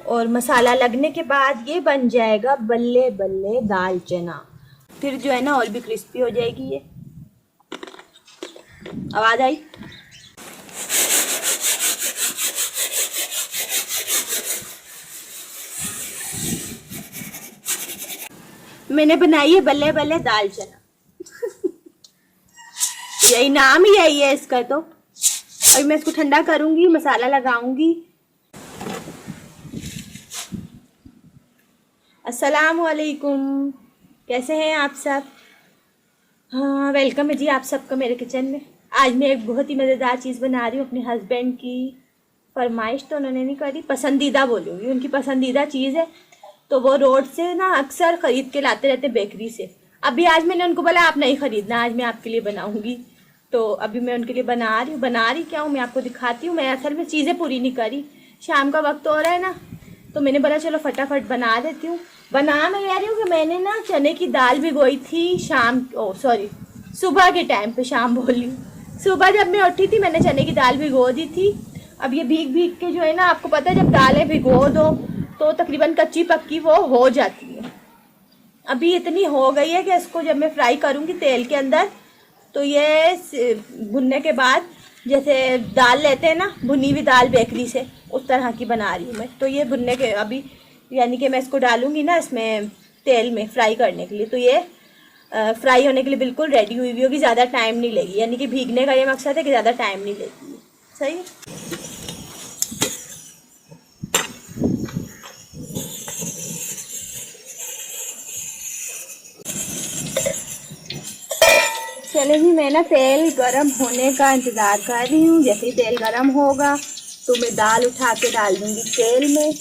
और मसाला लगने के बाद ये बन जाएगा बल्ले बल्ले दाल चना। फिर जो है ना और भी क्रिस्पी हो जाएगी ये। आवाज़ आई? मैंने बनाई है बल्ले बल्ले दाल चना। यही नाम ही यही है इसका। तो अभी मैं इसको ठंडा करूंगी, मसाला लगाऊंगी। अस्सलाम वालेकुम, कैसे हैं आप सब? हाँ, वेलकम है जी आप सबका मेरे किचन में। आज मैं एक बहुत ही मज़ेदार चीज़ बना रही हूँ। अपने हस्बैंड की फरमाइश तो उन्होंने नहीं करी, पसंदीदा बोलूँगी, उनकी पसंदीदा चीज़ है। तो वो रोड से ना अक्सर ख़रीद के लाते रहते बेकरी से। अभी आज मैंने उनको बोला आप नहीं ख़रीदना, आज मैं आपके लिए बनाऊँगी। तो अभी मैं उनके लिए बना रही क्या हूँ मैं आपको दिखाती हूँ। मैं असल में चीज़ें पूरी नहीं करी, शाम का वक्त हो रहा है ना, तो मैंने बोला चलो फटाफट बना देती हूँ। बना मैं कह रही हूँ कि मैंने ना चने की दाल भिगोई थी सुबह के टाइम पे, शाम बोली, सुबह जब मैं उठी थी मैंने चने की दाल भिगो दी थी। अब ये भीग भीग के जो है ना, आपको पता है जब दालें भिगो दो तो तकरीबन कच्ची पक्की वो हो जाती है। अभी इतनी हो गई है कि इसको जब मैं फ्राई करूँगी तेल के अंदर, तो ये भुनने के बाद जैसे दाल लेते हैं ना, भुनी हुई दाल बेकरी से, उस तरह की बना रही हूँ मैं। तो ये भुनने के अभी यानी कि मैं इसको डालूँगी ना इसमें तेल में फ्राई करने के लिए, तो ये फ्राई होने के लिए बिल्कुल रेडी हुई होगी, ज़्यादा टाइम नहीं लेगी। यानी कि भीगने का ये मकसद है कि ज़्यादा टाइम नहीं लेगी। सही है। चले जी, मैं ना तेल गरम होने का इंतज़ार कर रही हूँ। जैसे ही तेल गरम होगा तो मैं दाल उठा के डाल दूँगी तेल में।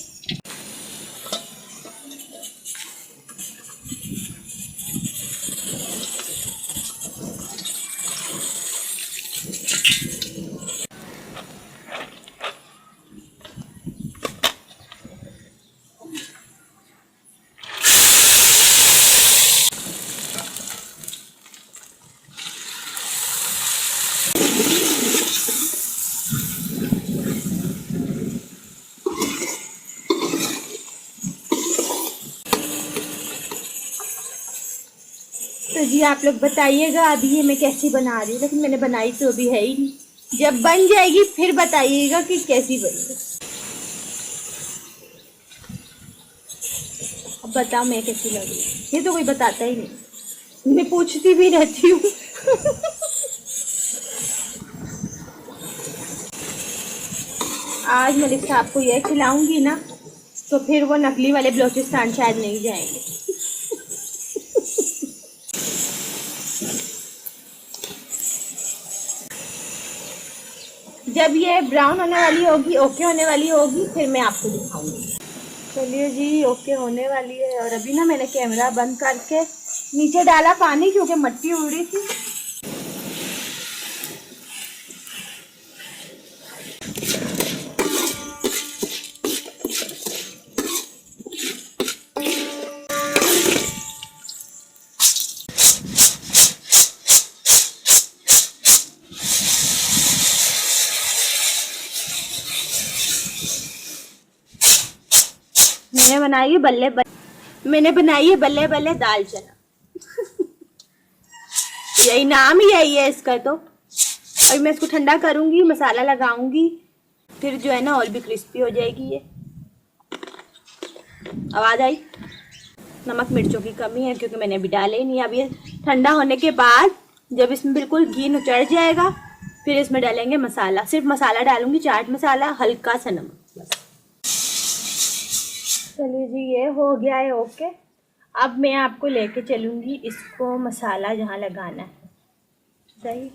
तो जी आप लोग बताइएगा अभी ये मैं कैसी बना रही हूँ, लेकिन मैंने बनाई तो अभी है ही नहीं। जब बन जाएगी फिर बताइएगा कि कैसी बनी। अब बताओ मैं कैसी लगी। ये तो कोई बताता ही नहीं, मैं पूछती भी रहती हूँ। आज मलिक साहब को ये खिलाऊंगी ना, तो फिर वो नकली वाले बलूचिस्तान शायद नहीं जाएंगे। जब ये ब्राउन होने वाली होगी, ओके होने वाली होगी, फिर मैं आपको दिखाऊंगी। चलिए जी, ओके होने वाली है। और अभी ना मैंने कैमरा बंद करके नीचे डाला पानी, क्योंकि मिट्टी उड़ रही थी। मैंने बनाई है बल्ले बल्ले दाल चना। यही नाम ही यही है इसका। तो अभी मैं इसको ठंडा करूंगी, मसाला लगाऊंगी, फिर जो है ना और भी क्रिस्पी हो जाएगी ये। आवाज़ आई? नमक मिर्चों की कमी है क्योंकि मैंने अभी डाले ही नहीं। अब ये ठंडा होने के बाद जब इसमें बिल्कुल घी उचड़ जाएगा, फिर इसमें डालेंगे मसाला। सिर्फ मसाला डालूंगी, चाट मसाला, हल्का सा नमक बस। चलिए जी, ये हो गया है ओके। अब मैं आपको लेके चलूँगी इसको मसाला जहाँ लगाना है। सही।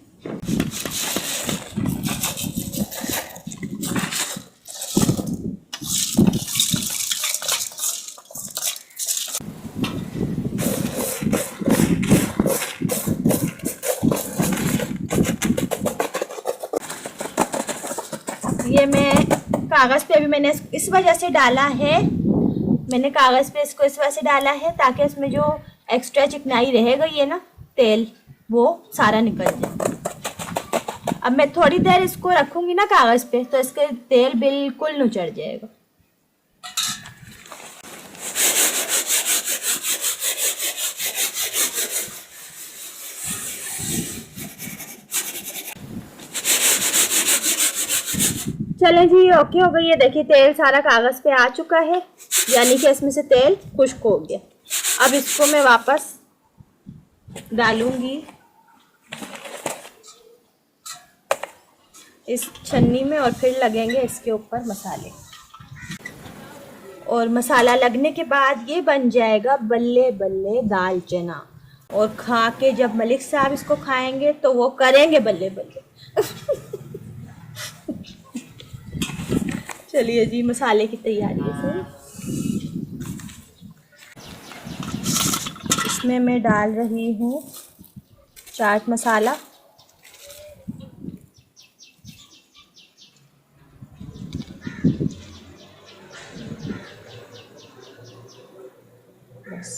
ये मैं कागज़ पे अभी मैंने इस वजह से डाला है, मैंने कागज़ पे इसको इस वजह से डाला है ताकि इसमें जो एक्स्ट्रा चिकनाई रहेगा ये ना तेल, वो सारा निकल जाए। अब मैं थोड़ी देर इसको रखूँगी ना कागज़ पे, तो इसके तेल बिल्कुल नुचड़ जाएगा। चलें जी, ओके हो गई है। देखिए तेल सारा कागज़ पे आ चुका है, यानी कि इसमें से तेल खुश्क हो गया। अब इसको मैं वापस डालूंगी इस छन्नी में और फिर लगेंगे इसके ऊपर मसाले। और मसाला लगने के बाद ये बन जाएगा बल्ले बल्ले दाल चना। और खा के जब मलिक साहब इसको खाएंगे तो वो करेंगे बल्ले बल्ले। चलिए जी, मसाले की तैयारी है सही। इसमें मैं डाल रही हूँ चाट मसाला, बस,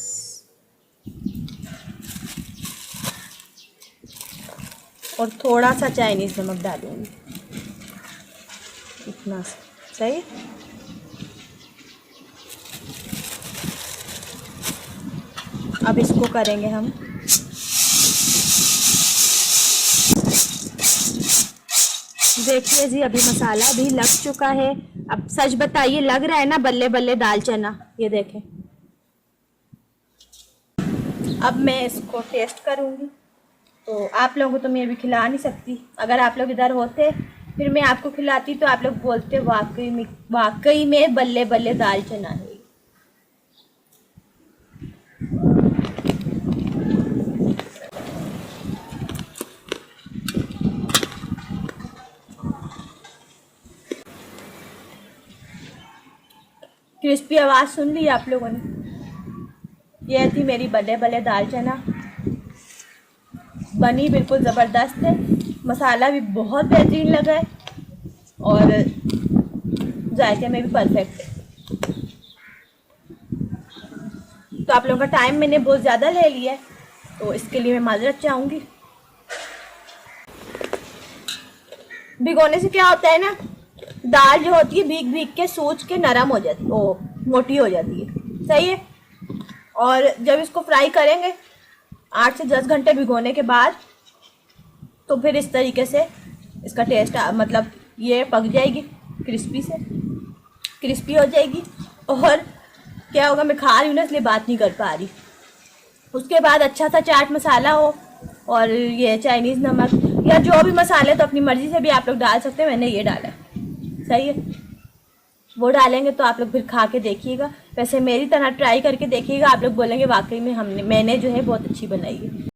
और थोड़ा सा चाइनीज़ नमक डालूंगी, इतना सही। अब इसको करेंगे हम देखिए जी, अभी मसाला भी लग चुका है। अब सच बताइए, लग रहा है ना बल्ले बल्ले दाल चना? ये देखें। अब मैं इसको टेस्ट करूंगी। तो आप लोगों को तो मैं अभी खिला नहीं सकती, अगर आप लोग इधर होते फिर मैं आपको खिलाती तो आप लोग बोलते वाकई में बल्ले बल्ले दाल चना है। क्रिस्पी आवाज़ सुन ली आप लोगों ने? यह थी मेरी बल्ले बल्ले दाल चना, बनी बिल्कुल ज़बरदस्त है। मसाला भी बहुत बेहतरीन लगा है और जायके में भी परफेक्ट है। तो आप लोगों का टाइम मैंने बहुत ज़्यादा ले लिया है, तो इसके लिए मैं माजरत चाहूँगी। भिगोने से क्या होता है ना, दाल जो होती है भीग भीग के सूज के नरम हो जाती है, ओ मोटी हो जाती है, सही है। और जब इसको फ्राई करेंगे 8 से 10 घंटे भिगोने के बाद, तो फिर इस तरीके से इसका टेस्ट मतलब ये पक जाएगी, क्रिस्पी हो जाएगी। और क्या होगा, मैं खा रही हूँ ना इसलिए बात नहीं कर पा रही। उसके बाद अच्छा सा चाट मसाला हो और ये चाइनीज़ नमक या जो भी मसाले तो अपनी मर्ज़ी से भी आप लोग डाल सकते हैं, मैंने ये डाला है, सही है। वो डालेंगे तो आप लोग फिर खा के देखिएगा, वैसे मेरी तरह ट्राई करके देखिएगा, आप लोग बोलेंगे वाकई में मैंने जो है बहुत अच्छी बनाई है।